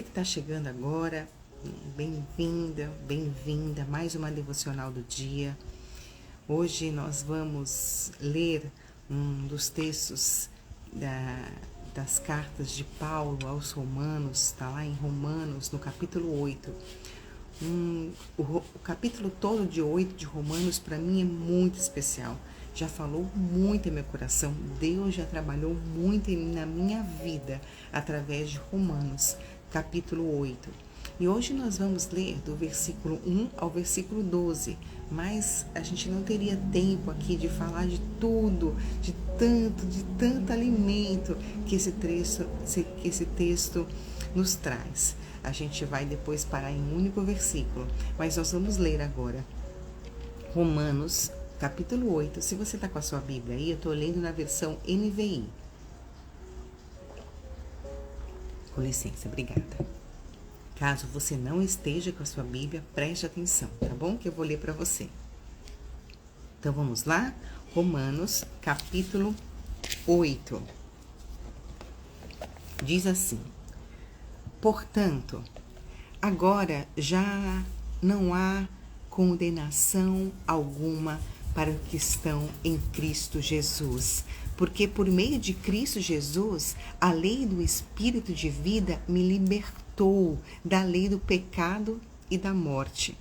Que está chegando agora, bem-vinda, bem-vinda, mais uma devocional do dia. Hoje nós vamos ler um dos textos das cartas de Paulo aos Romanos, está lá em Romanos, no capítulo 8. O capítulo todo de 8 de Romanos para mim é muito especial. Já falou muito em meu coração. Deus já trabalhou muito na minha vida através de Romanos, capítulo 8. E hoje nós vamos ler do versículo 1 ao versículo 12. Mas a gente não teria tempo aqui de falar de tudo, de tanto alimento que esse texto nos traz. A gente vai depois parar em um único versículo, mas nós vamos ler agora Romanos, capítulo 8. Se você está com a sua Bíblia aí, eu estou lendo na versão NVI. Com licença, obrigada. Caso você não esteja com a sua Bíblia, preste atenção, tá bom? Que eu vou ler para você. Então vamos lá? Romanos, capítulo 8. Diz assim: portanto, agora já não há condenação alguma para os que estão em Cristo Jesus, porque por meio de Cristo Jesus, a lei do Espírito de vida me libertou da lei do pecado e da morte.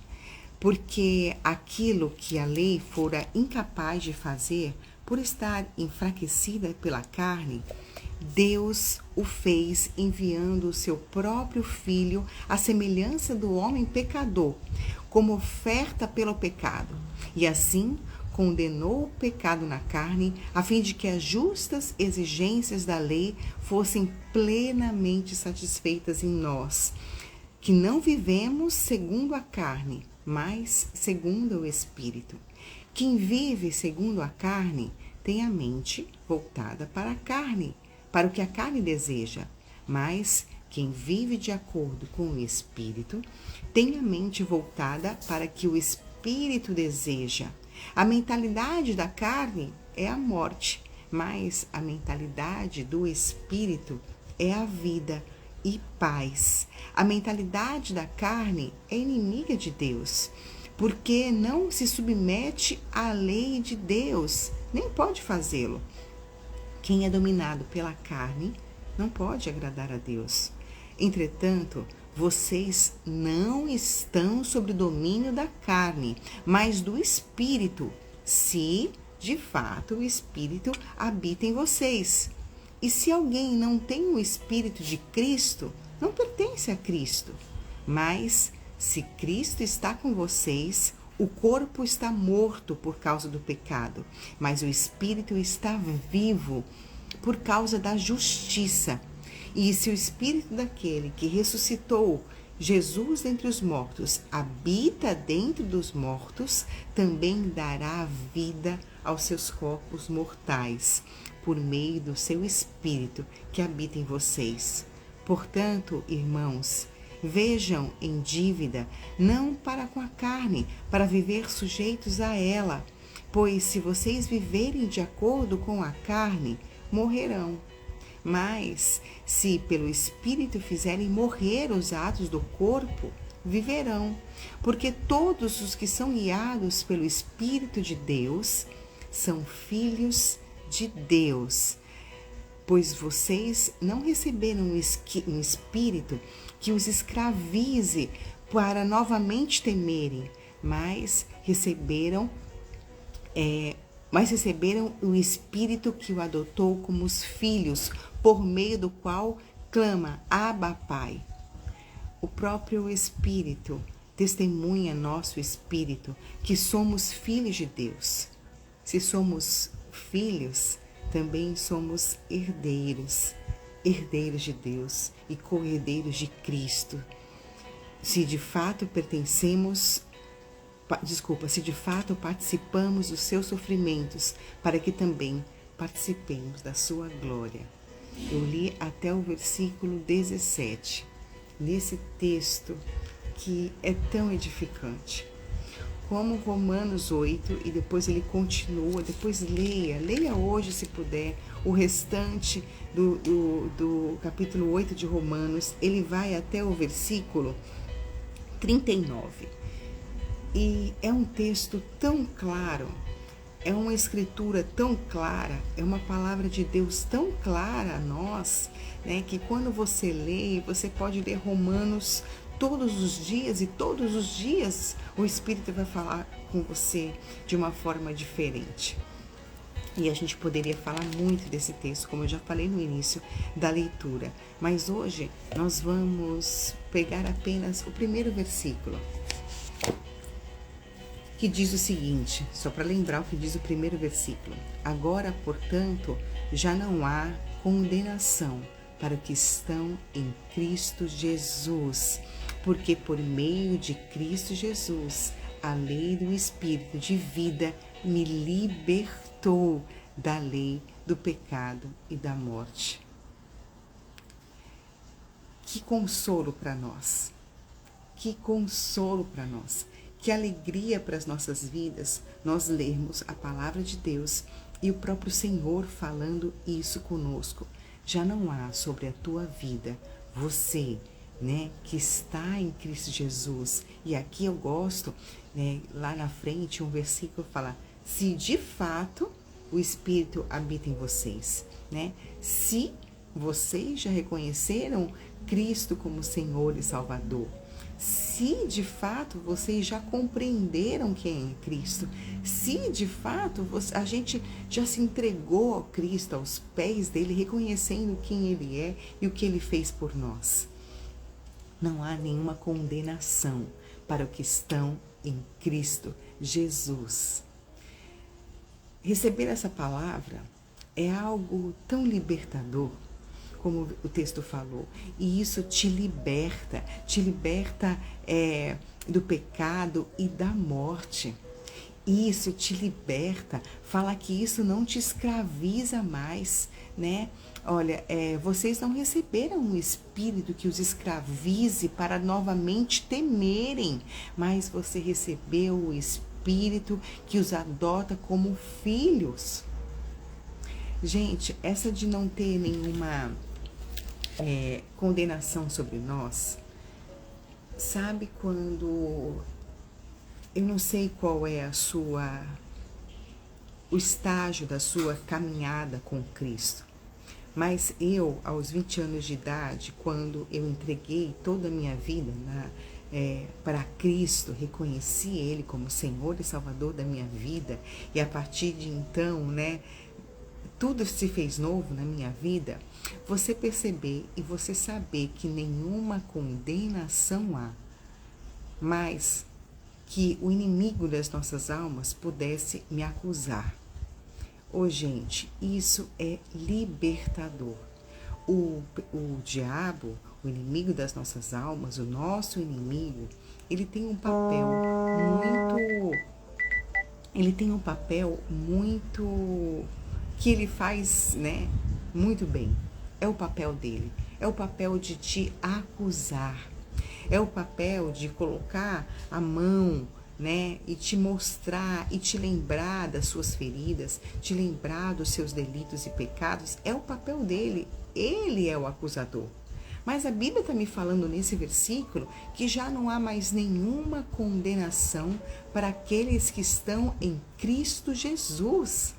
Porque aquilo que a lei fora incapaz de fazer, por estar enfraquecida pela carne, Deus o fez enviando o seu próprio Filho à semelhança do homem pecador, como oferta pelo pecado. E assim condenou o pecado na carne, a fim de que as justas exigências da lei fossem plenamente satisfeitas em nós, que não vivemos segundo a carne, mas segundo o Espírito. Quem vive segundo a carne tem a mente voltada para a carne, para o que a carne deseja, mas quem vive de acordo com o Espírito tem a mente voltada para o que o Espírito deseja. A mentalidade da carne é a morte, mas a mentalidade do Espírito é a vida e paz. A mentalidade da carne é inimiga de Deus, porque não se submete à lei de Deus, nem pode fazê-lo. Quem é dominado pela carne não pode agradar a Deus. Entretanto, vocês não estão sob o domínio da carne, mas do Espírito, se de fato o Espírito habita em vocês. E se alguém não tem o Espírito de Cristo, não pertence a Cristo. Mas se Cristo está com vocês, o corpo está morto por causa do pecado, mas o Espírito está vivo por causa da justiça. E se o Espírito daquele que ressuscitou Jesus dentre os mortos habita dentro dos mortos, também dará vida aos seus corpos mortais, por meio do seu Espírito que habita em vocês. Portanto, irmãos, vejam em dívida, não para com a carne, para viver sujeitos a ela, pois se vocês viverem de acordo com a carne, morrerão. Mas, se pelo Espírito fizerem morrer os atos do corpo, viverão. Porque todos os que são guiados pelo Espírito de Deus são filhos de Deus. Pois vocês não receberam um espírito que os escravize para novamente temerem, mas receberam o Espírito que o adotou como os filhos, por meio do qual clama, Abba, Pai. O próprio Espírito testemunha nosso Espírito que somos filhos de Deus. Se somos filhos, também somos herdeiros, herdeiros de Deus e co-herdeiros de Cristo. Se de fato participamos dos seus sofrimentos, para que também participemos da sua glória. Eu li até o versículo 17, nesse texto que é tão edificante. como Romanos 8, e depois ele continua, depois leia hoje se puder, o restante do capítulo 8 de Romanos, ele vai até o versículo 39. E é um texto tão claro, é uma escritura tão clara, é uma palavra de Deus tão clara a nós, né, que quando você lê, você pode ler Romanos todos os dias, e todos os dias o Espírito vai falar com você de uma forma diferente. E a gente poderia falar muito desse texto, como eu já falei no início da leitura. Mas hoje nós vamos pegar apenas o primeiro versículo, que diz o seguinte, só para lembrar o que diz o primeiro versículo. Agora, portanto, já não há condenação para os que estão em Cristo Jesus, porque por meio de Cristo Jesus, a lei do Espírito de vida me libertou da lei do pecado e da morte. Que consolo para nós! Que consolo para nós! Que alegria para as nossas vidas nós lermos a palavra de Deus e o próprio Senhor falando isso conosco. Já não há sobre a tua vida, você, né, que está em Cristo Jesus. E aqui eu gosto, né, lá na frente um versículo fala, se de fato o Espírito habita em vocês, né? Se vocês já reconheceram Cristo como Senhor e Salvador, se de fato vocês já compreenderam quem é Cristo, se de fato a gente já se entregou ao Cristo, aos pés dele, reconhecendo quem ele é e o que ele fez por nós, não há nenhuma condenação para os que estão em Cristo Jesus. Receber essa palavra é algo tão libertador, como o texto falou, e isso te liberta do pecado e da morte. Isso te liberta, fala que isso não te escraviza mais, né? Olha, vocês não receberam um espírito que os escravize para novamente temerem, mas você recebeu o espírito que os adota como filhos. Gente, essa de não ter nenhuma condenação sobre nós, sabe quando, eu não sei qual é o estágio da sua caminhada com Cristo, mas eu, aos 20 anos de idade, quando eu entreguei toda a minha vida para Cristo, reconheci Ele como Senhor e Salvador da minha vida, e a partir de então, né, tudo se fez novo na minha vida, você perceber e você saber que nenhuma condenação há, mas que o inimigo das nossas almas pudesse me acusar. Gente, isso é libertador. O diabo, o inimigo das nossas almas, o nosso inimigo, ele tem um papel muito que ele faz, né, muito bem. É o papel dele, é o papel de te acusar, é o papel de colocar a mão, né, e te mostrar e te lembrar das suas feridas, te lembrar dos seus delitos e pecados. É o papel dele, ele é o acusador. Mas a Bíblia está me falando nesse versículo que já não há mais nenhuma condenação para aqueles que estão em Cristo Jesus.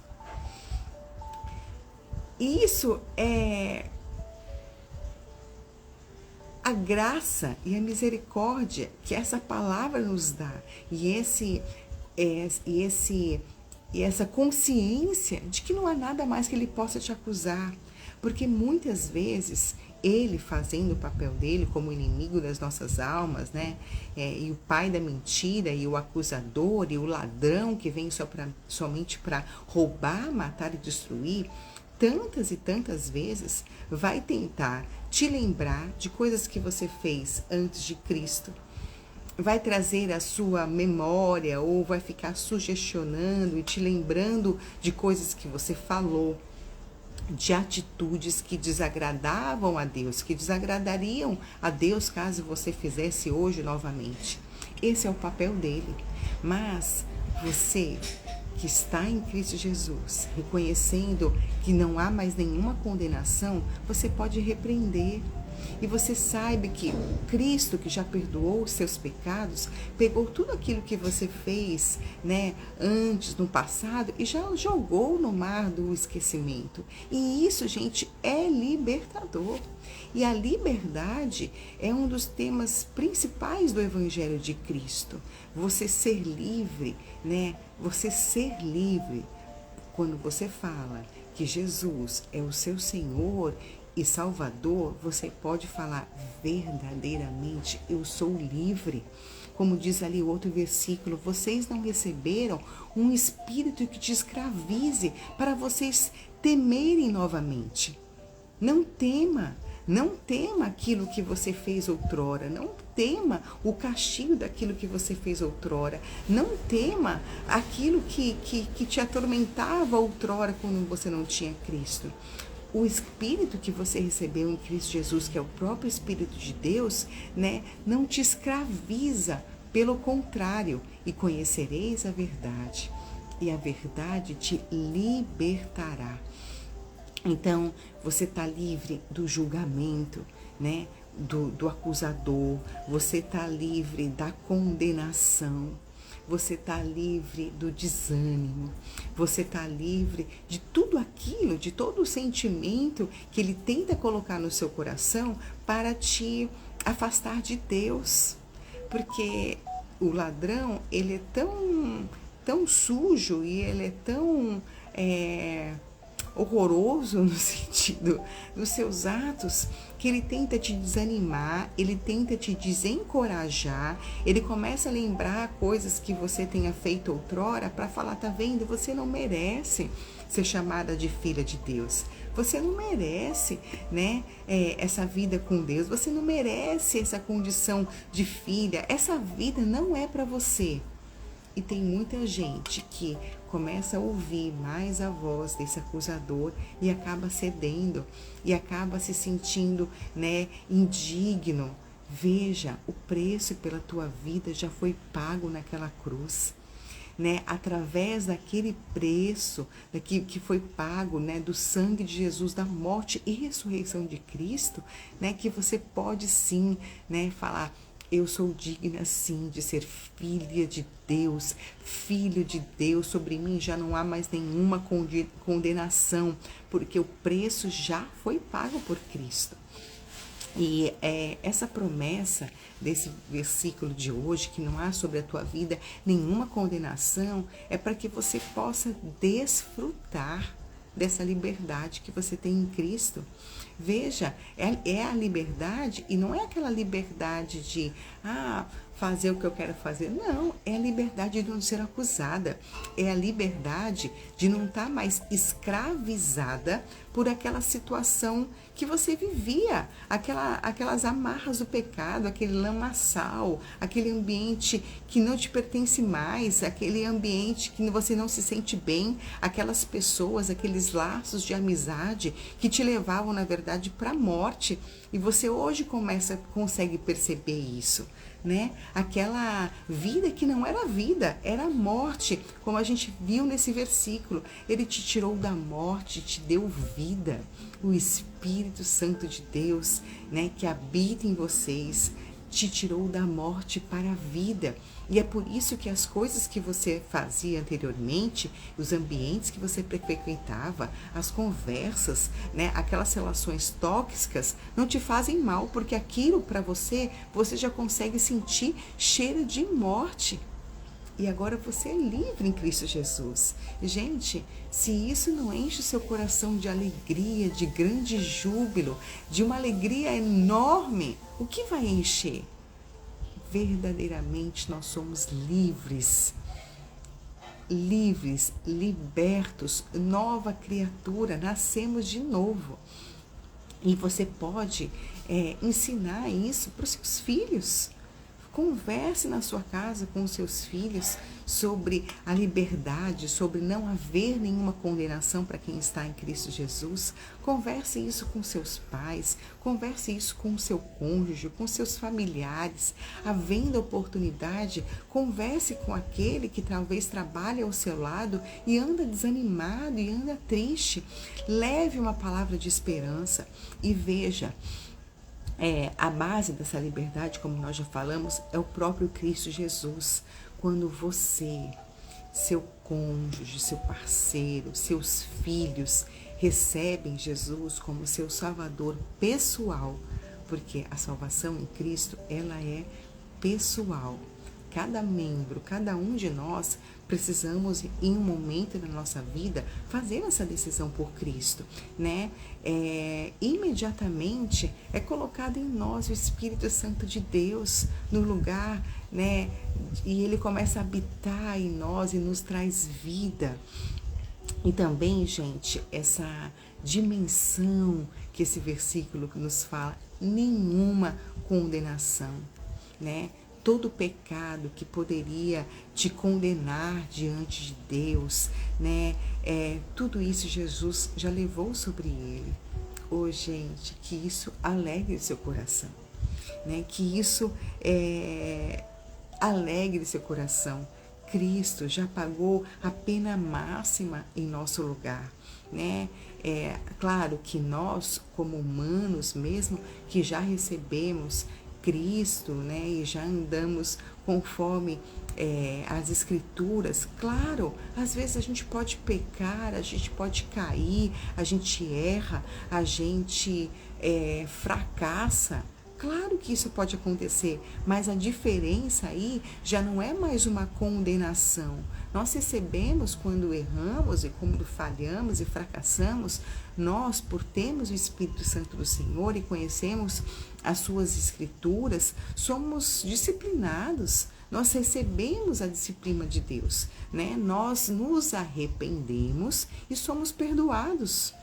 E isso é a graça e a misericórdia que essa palavra nos dá, e essa consciência de que não há nada mais que ele possa te acusar, porque muitas vezes ele, fazendo o papel dele como inimigo das nossas almas, né, e o pai da mentira, e o acusador, e o ladrão que vem somente para roubar, matar e destruir, tantas e tantas vezes vai tentar te lembrar de coisas que você fez antes de Cristo, vai trazer a sua memória, ou vai ficar sugestionando e te lembrando de coisas que você falou, de atitudes que desagradavam a Deus, que desagradariam a Deus caso você fizesse hoje novamente. Esse é o papel dele. Mas você que está em Cristo Jesus, reconhecendo que não há mais nenhuma condenação, você pode repreender. E você sabe que Cristo, que já perdoou os seus pecados, pegou tudo aquilo que você fez, né, antes, no passado, e já jogou no mar do esquecimento. E isso, gente, é libertador. E a liberdade é um dos temas principais do Evangelho de Cristo. Você ser livre, né? Você ser livre. Quando você fala que Jesus é o seu Senhor e Salvador, você pode falar verdadeiramente, eu sou livre. Como diz ali o outro versículo, vocês não receberam um espírito que te escravize para vocês temerem novamente. Não tema. Não tema aquilo que você fez outrora, não tema o castigo daquilo que você fez outrora, não tema aquilo que te atormentava outrora quando você não tinha Cristo. O Espírito que você recebeu em Cristo Jesus, que é o próprio Espírito de Deus, né, não te escraviza, pelo contrário, e conhecereis a verdade, e a verdade te libertará. Então, você está livre do julgamento, né? Do acusador, você está livre da condenação, você está livre do desânimo, você está livre de tudo aquilo, de todo o sentimento que ele tenta colocar no seu coração para te afastar de Deus. Porque o ladrão, ele é tão sujo e ele é tão horroroso no sentido dos seus atos, que ele tenta te desanimar, ele tenta te desencorajar, ele começa a lembrar coisas que você tenha feito outrora para falar, tá vendo, você não merece ser chamada de filha de Deus, você não merece, né, essa vida com Deus, você não merece essa condição de filha, essa vida não é para você. E tem muita gente que começa a ouvir mais a voz desse acusador e acaba cedendo e acaba se sentindo, né, indigno. Veja, o preço pela tua vida já foi pago naquela cruz, né? Através daquele preço que foi pago, né, do sangue de Jesus, da morte e ressurreição de Cristo, né, que você pode sim, né, falar, eu sou digna sim de ser filha de Deus, filho de Deus, sobre mim já não há mais nenhuma condenação, porque o preço já foi pago por Cristo. E essa promessa desse versículo de hoje, que não há sobre a tua vida nenhuma condenação, é para que você possa desfrutar dessa liberdade que você tem em Cristo. Veja, é a liberdade, e não é aquela liberdade de fazer o que eu quero fazer. Não, é a liberdade de não ser acusada. É a liberdade de não estar mais escravizada por aquela situação que você vivia, aquelas amarras do pecado, aquele lamaçal, aquele ambiente que não te pertence mais, aquele ambiente que você não se sente bem, aquelas pessoas, aqueles laços de amizade que te levavam, na verdade, para a morte. E você hoje consegue perceber isso, né? Aquela vida que não era vida, era morte, como a gente viu nesse versículo. Ele te tirou da morte, te deu vida. O Espírito Santo de Deus, né, que habita em vocês, te tirou da morte para a vida. E é por isso que as coisas que você fazia anteriormente, os ambientes que você frequentava, as conversas, né, aquelas relações tóxicas, não te fazem mal, porque aquilo para você já consegue sentir cheiro de morte. E agora você é livre em Cristo Jesus. Gente, se isso não enche o seu coração de alegria, de grande júbilo, de uma alegria enorme, o que vai encher? Verdadeiramente nós somos livres, libertos, nova criatura, nascemos de novo. E você pode ensinar isso para os seus filhos. Converse na sua casa com os seus filhos sobre a liberdade, sobre não haver nenhuma condenação para quem está em Cristo Jesus. Converse isso com seus pais, converse isso com o seu cônjuge, com seus familiares. Havendo oportunidade, converse com aquele que talvez trabalhe ao seu lado e anda desanimado e anda triste. Leve uma palavra de esperança e veja, a base dessa liberdade, como nós já falamos, é o próprio Cristo Jesus. Quando você, seu cônjuge, seu parceiro, seus filhos recebem Jesus como seu Salvador pessoal, porque a salvação em Cristo, ela é pessoal. Cada membro, cada um de nós, precisamos, em um momento da nossa vida, fazer essa decisão por Cristo, né? Imediatamente é colocado em nós o Espírito Santo de Deus no lugar, né? E ele começa a habitar em nós e nos traz vida. E também, gente, essa dimensão que esse versículo nos fala, nenhuma condenação, né? Todo pecado que poderia te condenar diante de Deus, né? Tudo isso Jesus já levou sobre ele. Gente, que isso alegre seu coração, né? Que isso alegre seu coração. Cristo já pagou a pena máxima em nosso lugar, né? Claro que nós, como humanos mesmo, que já recebemos Cristo, né, e já andamos conforme as Escrituras, claro, às vezes a gente pode pecar, a gente pode cair, a gente erra, a gente fracassa. Claro que isso pode acontecer, mas a diferença aí já não é mais uma condenação. Nós recebemos quando erramos e quando falhamos e fracassamos, nós, por termos o Espírito Santo do Senhor e conhecemos as suas Escrituras, somos disciplinados. Nós recebemos a disciplina de Deus, né? Nós nos arrependemos e somos perdoados.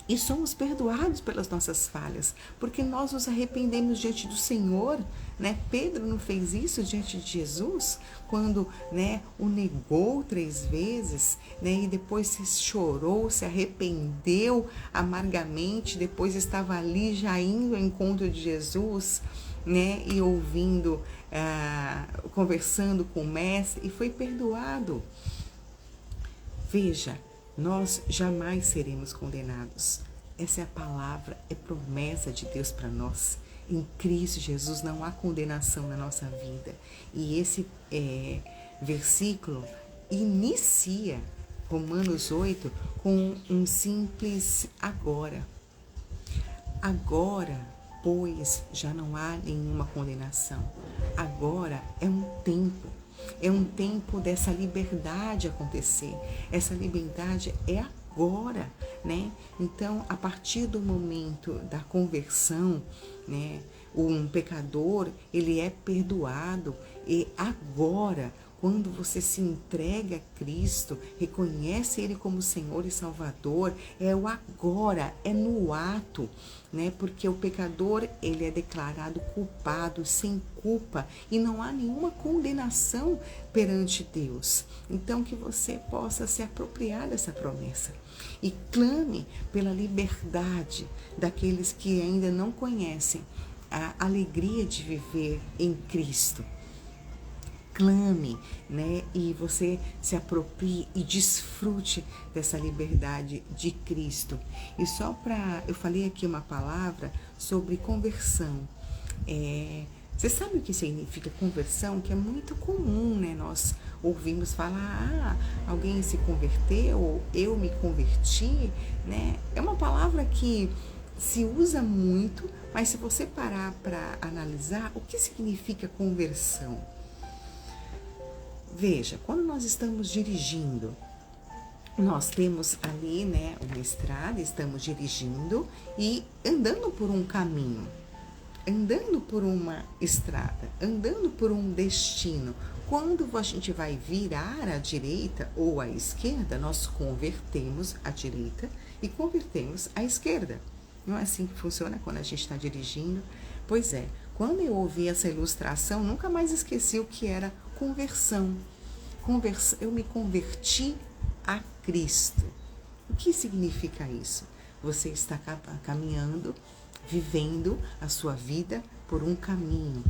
E somos perdoados pelas nossas falhas, porque nós nos arrependemos diante do Senhor, né? Pedro não fez isso diante de Jesus, quando, né, o negou 3 vezes, né? E depois se chorou, se arrependeu amargamente, depois estava ali já indo ao encontro de Jesus, né? E ouvindo, conversando com o Mestre, e foi perdoado. Veja, nós jamais seremos condenados. Essa é a palavra, é promessa de Deus para nós. Em Cristo Jesus não há condenação na nossa vida. E esse versículo inicia Romanos 8 com um simples agora. Agora, pois, já não há nenhuma condenação. Agora é um tempo. É um tempo dessa liberdade acontecer. Essa liberdade é agora, né? Então, a partir do momento da conversão, né, um pecador, ele é perdoado. E agora, quando você se entrega a Cristo, reconhece Ele como Senhor e Salvador, é o agora, é no ato, né? Porque o pecador, ele é declarado culpado, sem culpa, e não há nenhuma condenação perante Deus. Então, que você possa se apropriar dessa promessa e clame pela liberdade daqueles que ainda não conhecem a alegria de viver em Cristo. Clame, né? E você se aproprie e desfrute dessa liberdade de Cristo. E só eu falei aqui uma palavra sobre conversão. Você sabe o que significa conversão? Que é muito comum, né? Nós ouvimos falar, alguém se converteu, ou eu me converti, né? É uma palavra que se usa muito, mas se você parar para analisar, o que significa conversão? Veja, quando nós estamos dirigindo, nós temos ali, né, uma estrada, estamos dirigindo e andando por um caminho, andando por uma estrada, andando por um destino. Quando a gente vai virar à direita ou à esquerda, nós convertemos à direita e convertemos à esquerda. Não é assim que funciona quando a gente está dirigindo? Pois é, Quando eu ouvi essa ilustração, nunca mais esqueci o que era conversão. Eu me converti a Cristo. O que significa isso? Você está caminhando, vivendo a sua vida por um caminho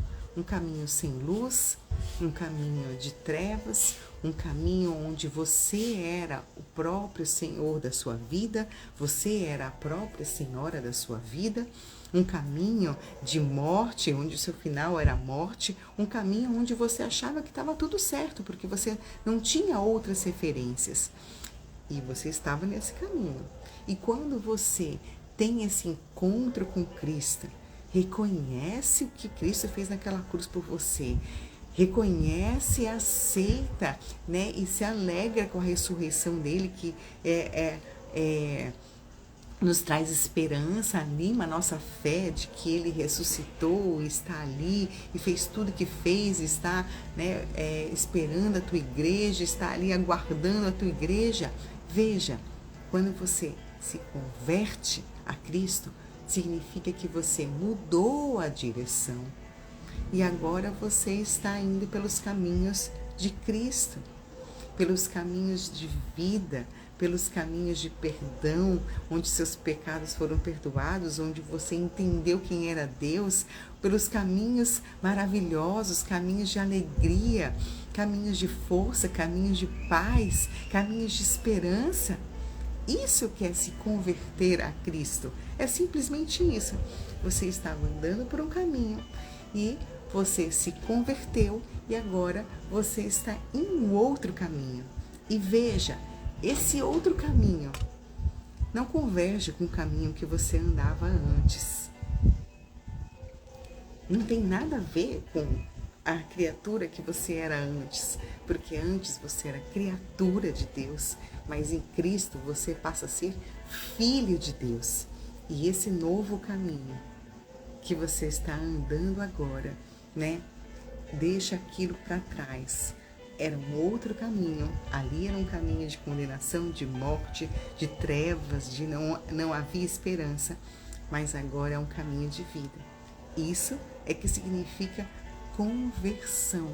sem luz, um caminho de trevas, um caminho onde você era o próprio Senhor da sua vida, você era a própria Senhora da sua vida, um caminho de morte, onde o seu final era a morte, um caminho onde você achava que estava tudo certo, porque você não tinha outras referências. E você estava nesse caminho. E quando você tem esse encontro com Cristo, reconhece o que Cristo fez naquela cruz por você, reconhece, aceita, né, e se alegra com a ressurreição dele, que nos traz esperança, anima a nossa fé de que ele ressuscitou, está ali e fez tudo que fez, está, né, esperando a tua igreja, está ali aguardando a tua igreja. Veja, quando você se converte a Cristo, significa que você mudou a direção e agora você está indo pelos caminhos de Cristo, pelos caminhos de vida, pelos caminhos de perdão, onde seus pecados foram perdoados, onde você entendeu quem era Deus, pelos caminhos maravilhosos, caminhos de alegria, caminhos de força, caminhos de paz, caminhos de esperança. Isso que é se converter a Cristo. É simplesmente isso. Você estava andando por um caminho e você se converteu e agora você está em um outro caminho. E veja, esse outro caminho não converge com o caminho que você andava antes. Não tem nada a ver com a criatura que você era antes, porque antes você era criatura de Deus, mas em Cristo você passa a ser filho de Deus. E esse novo caminho que você está andando agora, né? Deixa aquilo para trás. Era um outro caminho. Ali era um caminho de condenação, de morte, de trevas, de não havia esperança. Mas agora é um caminho de vida. Isso é que significa conversão.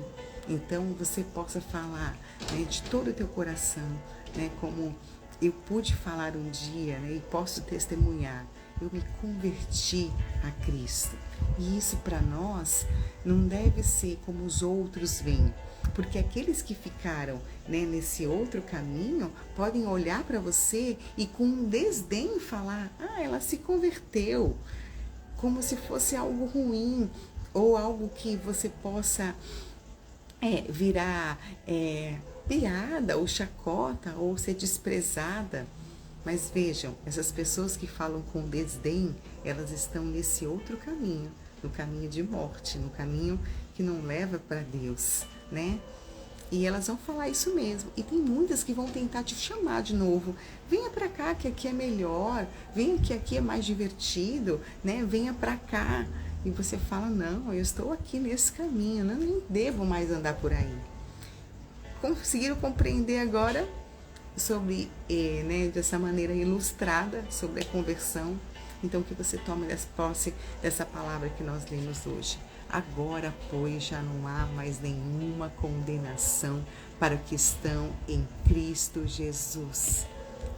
Então você possa falar, né, de todo o teu coração, né, como eu pude falar um dia, né, e posso testemunhar. Eu me converti a Cristo. E isso para nós não deve ser como os outros veem. Porque aqueles que ficaram, né, nesse outro caminho podem olhar para você e com um desdém falar: ah, ela se converteu. Como se fosse algo ruim ou algo que você possa virar piada ou chacota ou ser desprezada. Mas vejam, essas pessoas que falam com desdém, elas estão nesse outro caminho, no caminho de morte, no caminho que não leva para Deus, né? E elas vão falar isso mesmo. E tem muitas que vão tentar te chamar de novo. Venha para cá que aqui é melhor, venha que aqui é mais divertido, né? Venha para cá. E você fala: não, eu estou aqui nesse caminho, eu nem devo mais andar por aí. Conseguiram compreender agora sobre, né, dessa maneira ilustrada, sobre a conversão? Então que você tome posse dessa palavra que nós lemos hoje. Agora, pois, já não há mais nenhuma condenação para os que estão em Cristo Jesus.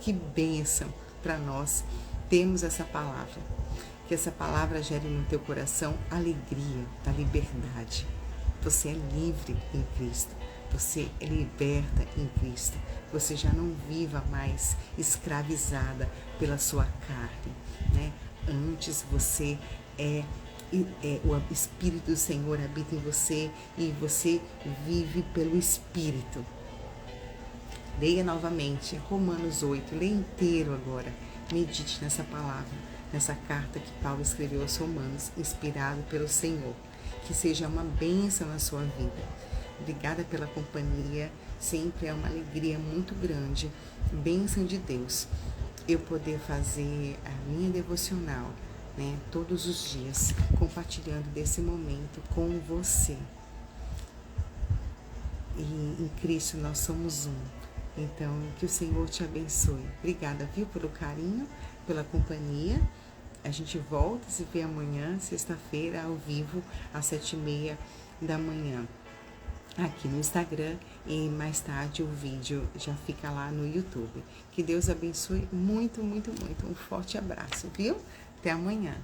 Que bênção para nós termos essa palavra. Que essa palavra gere no teu coração alegria da liberdade. Você é livre em Cristo. Você é liberta em Cristo. Você já não viva mais escravizada pela sua carne, né? Antes você o Espírito do Senhor habita em você e você vive pelo Espírito. Leia novamente Romanos 8, leia inteiro agora. Medite nessa palavra, nessa carta que Paulo escreveu aos Romanos, inspirado pelo Senhor. Que seja uma bênção na sua vida. Obrigada pela companhia, sempre é uma alegria muito grande, bênção de Deus, eu poder fazer a minha devocional, né, todos os dias, compartilhando desse momento com você. E em Cristo nós somos um. Então, que o Senhor te abençoe. Obrigada, viu, pelo carinho, pela companhia. A gente volta a se ver amanhã, sexta-feira, ao vivo, às 7h30 da manhã, aqui no Instagram, e mais tarde o vídeo já fica lá no YouTube. Que Deus abençoe muito, muito, muito. Um forte abraço, viu? Até amanhã.